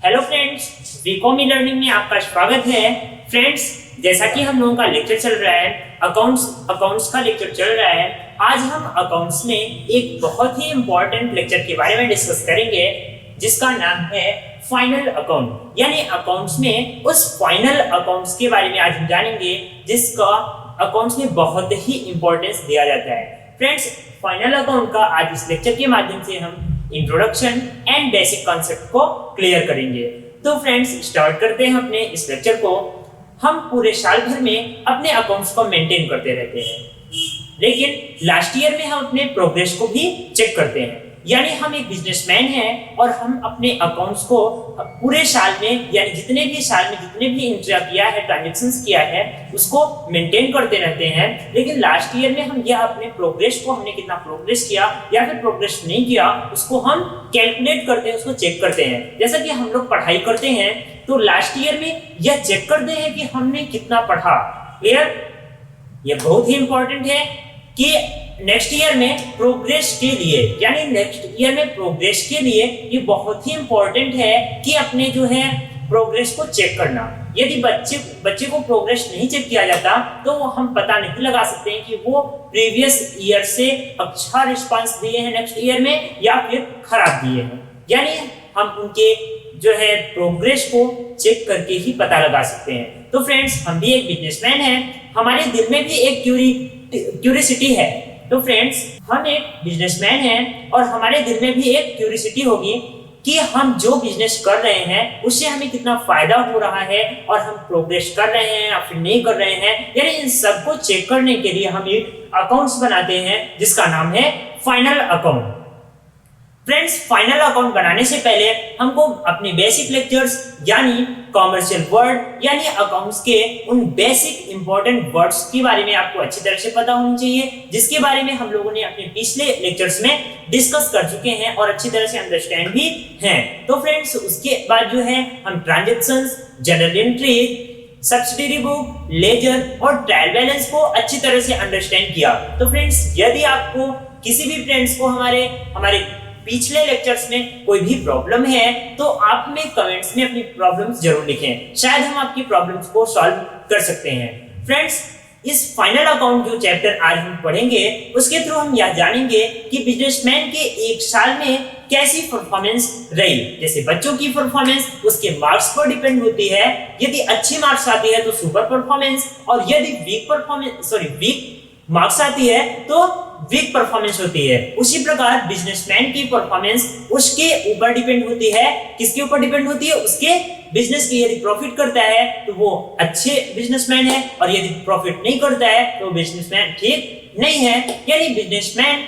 Hello friends, BCom learning में आपका स्वागत है। फ्रेंड्स, जैसा कि हम लोगों का लेक्चर चल रहा है अकाउंट्स का लेक्चर चल रहा है। आज हम अकाउंट्स में एक बहुत ही इंपॉर्टेंट लेक्चर के बारे में डिस्कस करेंगे जिसका नाम है फाइनल अकाउंट। यानी अकाउंट्स में उस फाइनल अकाउंट्स के बारे में आज हम जानेंगे जिसका अकाउंट्स में बहुत ही इंपॉर्टेंस दिया जाता है। फ्रेंड्स, फाइनल अकाउंट का आज इस लेक्चर के माध्यम से हम इंट्रोडक्शन एंड बेसिक कॉन्सेप्ट को क्लियर करेंगे। तो फ्रेंड्स, स्टार्ट करते हैं अपने इस लेक्चर को। हम पूरे साल भर में अपने अकाउंट्स को मेंटेन करते रहते हैं, लेकिन लास्ट ईयर में हम अपने प्रोग्रेस को भी चेक करते हैं। यानी हम एक बिजनेसमैन हैं और हम अपने अकाउंट्स को पूरे साल में, यानी जितने भी साल में जितने भी इंट्रा किया है, ट्रांजैक्शंस किया है, उसको मेंटेन करते रहते हैं। लेकिन लास्ट ईयर में हम यह अपने प्रोग्रेस को, हमने कितना प्रोग्रेस किया या फिर प्रोग्रेस नहीं किया, उसको हम कैलकुलेट करते हैं, उसको चेक करते हैं। जैसा कि हम लोग पढ़ाई करते हैं तो लास्ट ईयर में यह चेक करते हैं कि हमने कितना पढ़ा। क्लियर? यह बहुत ही इंपॉर्टेंट है कि नेक्स्ट ईयर में प्रोग्रेस के लिए, यानी नेक्स्ट ईयर में प्रोग्रेस के लिए ये बहुत ही इंपॉर्टेंट है कि अपने जो है प्रोग्रेस को चेक करना। यदि बच्चे को प्रोग्रेस नहीं चेक किया जाता तो हम पता नहीं लगा सकते हैं कि वो प्रीवियस ईयर से अच्छा रिस्पांस दिए हैं नेक्स्ट ईयर में या फिर खराब दिए हैं। यानी हम उनके जो है प्रोग्रेस को चेक करके ही पता लगा सकते हैं। तो फ्रेंड्स, हम भी एक बिजनेसमैन हैं, हमारे दिल में भी एक क्यूरियोसिटी है। तो फ्रेंड्स, हम एक बिजनेसमैन हैं और हमारे दिल में भी एक क्यूरियोसिटी होगी कि हम जो बिजनेस कर रहे हैं उससे हमें कितना फायदा हो रहा है और हम प्रोग्रेस कर रहे हैं या फिर नहीं कर रहे हैं। यानी इन सबको चेक करने के लिए हम एक अकाउंट्स बनाते हैं जिसका नाम है final account. Friends, final account बनाने से पहले हमको अपने बेसिक लेक्चर्स यानी कॉमर्शियल वर्ड यानी अकाउंट्स के उन बेसिक इंपॉर्टेंट वर्ड्स के बारे में आपको अच्छी तरह से पता होनी चाहिए, जिसके बारे में हम लोगों ने अपने पिछले लेक्चर्स में डिस्कस कर चुके हैं और अच्छी तरह से अंडरस्टैंड भी हैं। तो फ्रेंड्स, उसके बाद जो है हम transactions, journal entry, subsidiary book, ledger और ट्रायल बैलेंस को अच्छी तरह से अंडरस्टैंड किया। तो फ्रेंड्स, यदि आपको किसी भी फ्रेंड्स को हमारे पिछले लेक्चर्स में कोई भी प्रॉब्लम है तो आप में कमेंट्स में अपनी प्रॉब्लम्स जरूर लिखें, शायद हम आपकी प्रॉब्लम्स को सॉल्व कर सकते हैं। फ्रेंड्स, इस फाइनल अकाउंट जो चैप्टर आज हम पढ़ेंगे उसके थ्रू हम यह जानेंगे कि बिजनेसमैन के एक साल में कैसी परफॉर्मेंस रही। जैसे बच्चों की परफॉर्मेंस उसके मार्क्स पर डिपेंड होती है। यदि अच्छी मार्क्स आती है तो सुपर परफॉर्मेंस, और यदि वीक मार्क्स आती है तो वीक परफॉर्मेंस होती है। उसी प्रकार बिजनेसमैन की परफॉर्मेंस उसके ऊपर डिपेंड होती है। किसके ऊपर डिपेंड होती है? उसके बिजनेस की। यदि प्रॉफिट करता है तो वो अच्छे बिजनेसमैन है, और यदि प्रॉफिट नहीं करता है तो बिजनेसमैन ठीक नहीं है। यानी बिजनेसमैन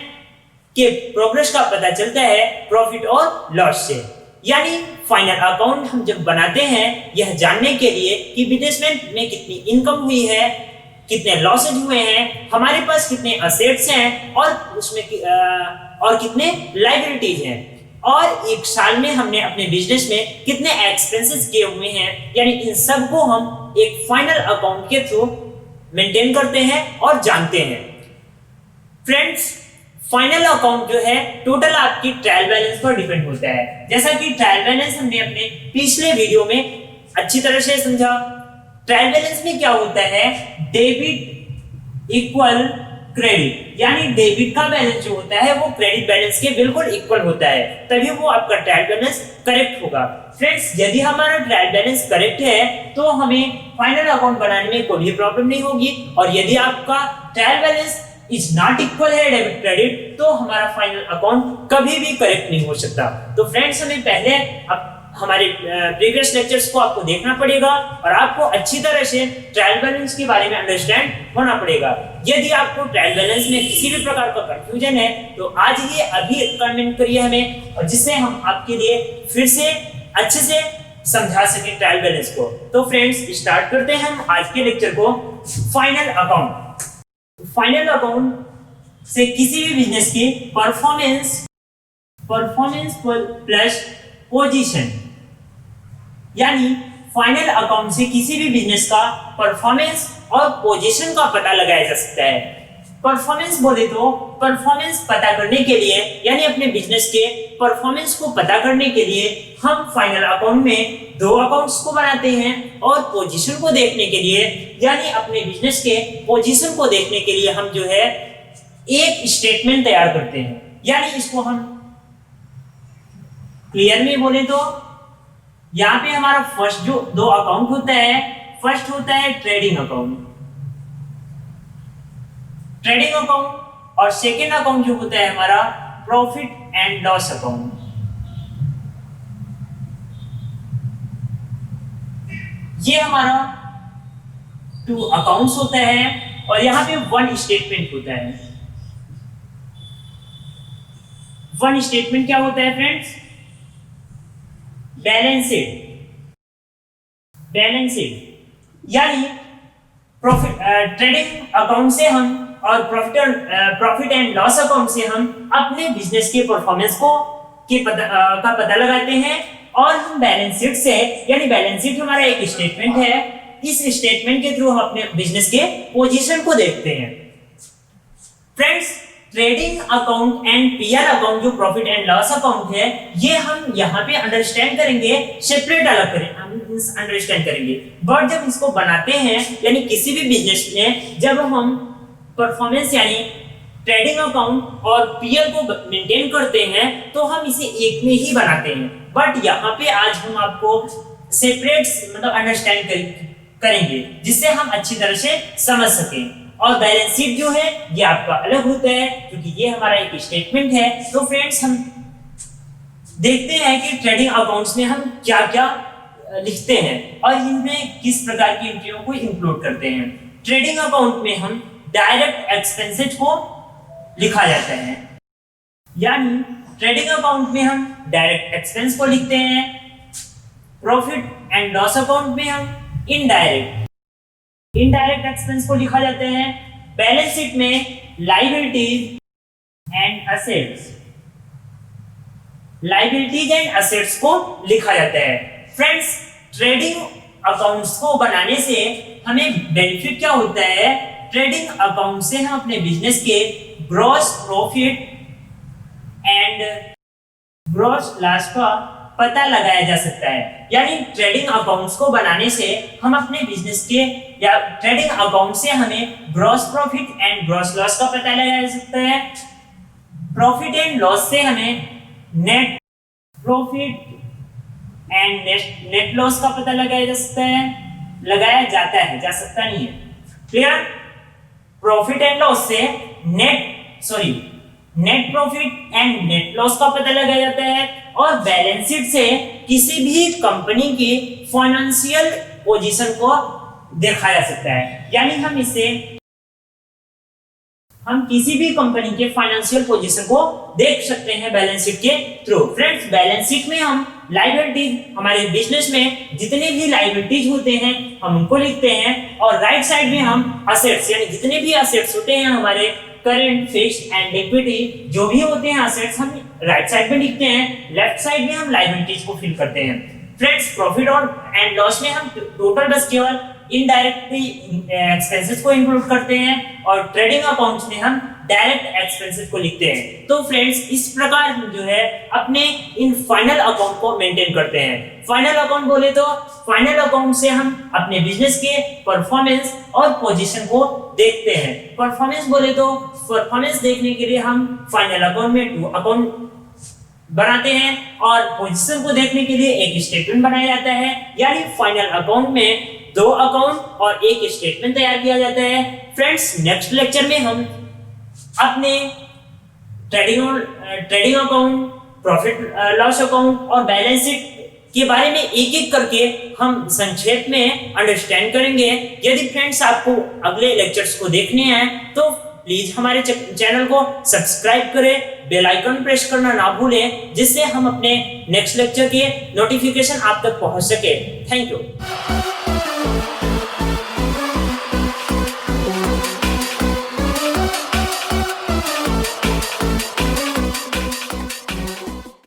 के प्रोग्रेस का पता चलता है प्रॉफिट और लॉस से। यानी फाइनल अकाउंट हम जब बनाते हैं यह जानने के लिए कि बिजनेसमैन में कितनी इनकम हुई है, कितने लॉसेज हुए हैं, हमारे पास कितने असेट्स हैं और उसमें और कितने लायबिलिटीज हैं, और एक साल में हमने अपने बिजनेस में कितने एक्सपेंसेस किए हुए हैं। यानी इन सब को हम एक फाइनल अकाउंट के थ्रू मेंटेन करते हैं और जानते हैं। फ्रेंड्स, फाइनल अकाउंट जो है टोटल आपकी ट्रायल बैलेंस पर डिपेंड होता है। जैसा कि ट्रायल बैलेंस हमने अपने पिछले वीडियो में अच्छी तरह से समझा। ट्रायल बैलेंस में क्या होता है? डेबिट इक्वल क्रेडिट, यानी डेबिट का बैलेंस जो होता है वो क्रेडिट बैलेंस के बिल्कुल इक्वल होता है, तभी वो आपका ट्रायल बैलेंस करेक्ट होगा। फ्रेंड्स, यदि हमारा ट्रायल बैलेंस करेक्ट है तो हमें फाइनल अकाउंट बनाने में कोई भी प्रॉब्लम नहीं होगी, और यदि आपका trial balance is not equal है डेबिट क्रेडिट तो हमारा फाइनल अकाउंट कभी भी करेक्ट नहीं हो सकता। तो फ्रेंड्स, हमें पहले हमारे प्रीवियस लेक्चर्स को आपको देखना पड़ेगा और आपको अच्छी तरह से ट्रायल बैलेंस के बारे में अंडरस्टैंड होना पड़ेगा। यदि आपको ट्रायल बैलेंस में किसी भी प्रकार का कंफ्यूजन है तो आज ही अभी कमेंट करिए हमें, और जिससे हम आपके लिए फिर से अच्छे से समझा सकें ट्रायल बैलेंस को। तो फ्रेंड्स, स्टार्ट करते हैं हम आज के लेक्चर को। Final account. फाइनल अकाउंट से किसी भी बिजनेस की परफॉर्मेंस प्लस पोजीशन, यानी फाइनल अकाउंट से किसी भी बिजनेस का परफॉर्मेंस और पोजीशन का पता लगाया जा सकता है। परफॉर्मेंस बोले तो परफॉर्मेंस पता करने के लिए यानी अपने बिजनेस के परफॉर्मेंस को पता करने के लिए हम फाइनल अकाउंट में दो अकाउंट्स को बनाते हैं और पोजीशन को देखने के लिए यानी अपने बिजनेस के पोजीशन को देखने के लिए हम जो है एक स्टेटमेंट तैयार करते हैं। यानी इसको हम क्लियर में बोले तो यहाँ पे हमारा फर्स्ट जो दो अकाउंट होता है, फर्स्ट होता है ट्रेडिंग अकाउंट और सेकेंड अकाउंट जो होता है हमारा प्रॉफिट एंड लॉस अकाउंट। ये हमारा टू अकाउंट्स होता है और यहां पे वन स्टेटमेंट होता है। वन स्टेटमेंट क्या होता है फ्रेंड्स? बैलेंस शीट यानी प्रॉफिट ट्रेडिंग अकाउंट से हम और प्रॉफिट एंड लॉस अकाउंट से हम अपने बिजनेस के परफॉर्मेंस को का पता लगाते हैं और हम बैलेंस शीट से यानी बैलेंस शीट हमारा एक स्टेटमेंट है, इस स्टेटमेंट के थ्रू हम अपने बिजनेस के पोजीशन को देखते हैं। Friends, trading account and PR account जो प्रॉफिट एंड लॉस अकाउंट है ये हम यहाँ पे अंडरस्टैंड करेंगे, सेपरेट अलग करें अंडरस्टैंड करेंगे। बट जब इसको बनाते हैं यानी किसी भी बिजनेस में जब हम परफॉर्मेंस यानी ट्रेडिंग अकाउंट और पीएल को मेंटेन करते हैं तो हम इसे एक में ही बनाते हैं। बट यहाँ पे आज हम आपको सेपरेट मतलब अंडरस्टैंड करेंगे जिससे हम अच्छी तरह से समझ सकें। और बैलेंस शीट जो है ये आपका अलग होता है क्योंकि ये हमारा एक स्टेटमेंट है। तो फ्रेंड्स, हम देखते हैं कि ट्रेडिंग अकाउंट्स में हम क्या क्या लिखते हैं और इनमें किस प्रकार की एंट्रियों को इंक्लूड करते हैं। ट्रेडिंग अकाउंट में हम डायरेक्ट एक्सपेंसेस को लिखा जाता है, यानी ट्रेडिंग अकाउंट में हम डायरेक्ट एक्सपेंस को लिखते हैं। प्रॉफिट एंड लॉस अकाउंट में हम इनडायरेक्ट एक्सपेंस को लिखा जाता है। बैलेंस शीट में लायबिलिटीज एंड असेट्स को लिखा जाता है। फ्रेंड्स, ट्रेडिंग अकाउंट्स को बनाने से हमें बेनिफिट क्या होता है? ट्रेडिंग अकाउंट से हम अपने बिजनेस के gross profit and gross loss का पता लगाया जा सकता है। यानी ट्रेडिंग अकाउंट्स को बनाने से हम अपने बिजनेस के या ट्रेडिंग अकाउंट से हमें gross profit and gross loss का पता लगाया जा सकता है। प्रॉफिट एंड लॉस से हमें net profit and net loss का पता लगाया जाता है, जा सकता नहीं है। क्लियर? प्रॉफिट एंड लॉस से net profit and net loss का पता लगाया जाता है और बैलेंस शीट से किसी भी कंपनी की फाइनेंशियल पोजीशन को देखा जा सकता है। यानी हम किसी भी कंपनी के फाइनेंशियल पोजीशन को देख सकते हैं बैलेंस शीट के थ्रू। फ्रेंड्स, बैलेंस शीट में हम लायबिलिटीज हमारे बिजनेस में जितने भी लायबिलिटीज होते हैं हम उनको लिखते हैं और राइट साइड में हम असेट्स यानी जितने भी असेट्स होते हैं हमारे करंट, फिक्स्ड एंड इक्विटी जो भी होते हैं असेट्स हम राइट साइड में लिखते हैं। लेफ्ट साइड में हम लायबिलिटीज को फिल करते हैं। फ्रेंड्स, प्रॉफिट और एंड लॉस में हम टोटल बस केवल इनडायरेक्टली एक्सपेंसेस को इंक्लूड करते हैं और ट्रेडिंग अकाउंट्स में हम डायरेक्ट एक्सपेंसेस को लिखते हैं। तो फ्रेंड्स, इस प्रकार हम जो है अपने इन फाइनल अकाउंट को मेंटेन करते हैं। फाइनल अकाउंट बोले तो फाइनल अकाउंट से हम अपने बिजनेस के परफॉर्मेंस और पोजीशन को देखते हैं। परफॉर्मेंस बोले तो परफॉर्मेंस देखने के लिए हम फाइनल अकाउंट में टू अकाउंट बनाते हैं और पोजीशन को देखने के लिए एक स्टेटमेंट बनाया जाता है। यानी फाइनल अकाउंट में दो अकाउंट और एक स्टेटमेंट तैयार किया जाता है। फ्रेंड्स, नेक्स्ट लेक्चर में हम अपने trading account, profit loss account और बैलेंस शीट के बारे में एक एक करके हम संक्षेप में अंडरस्टैंड करेंगे। यदि फ्रेंड्स आपको अगले लेक्चर्स को देखने हैं तो प्लीज हमारे चैनल को सब्सक्राइब करें, बेल आइकन प्रेस करना ना भूलें जिससे हम अपने नेक्स्ट लेक्चर के नोटिफिकेशन आप तक पहुंच सके। Thank you.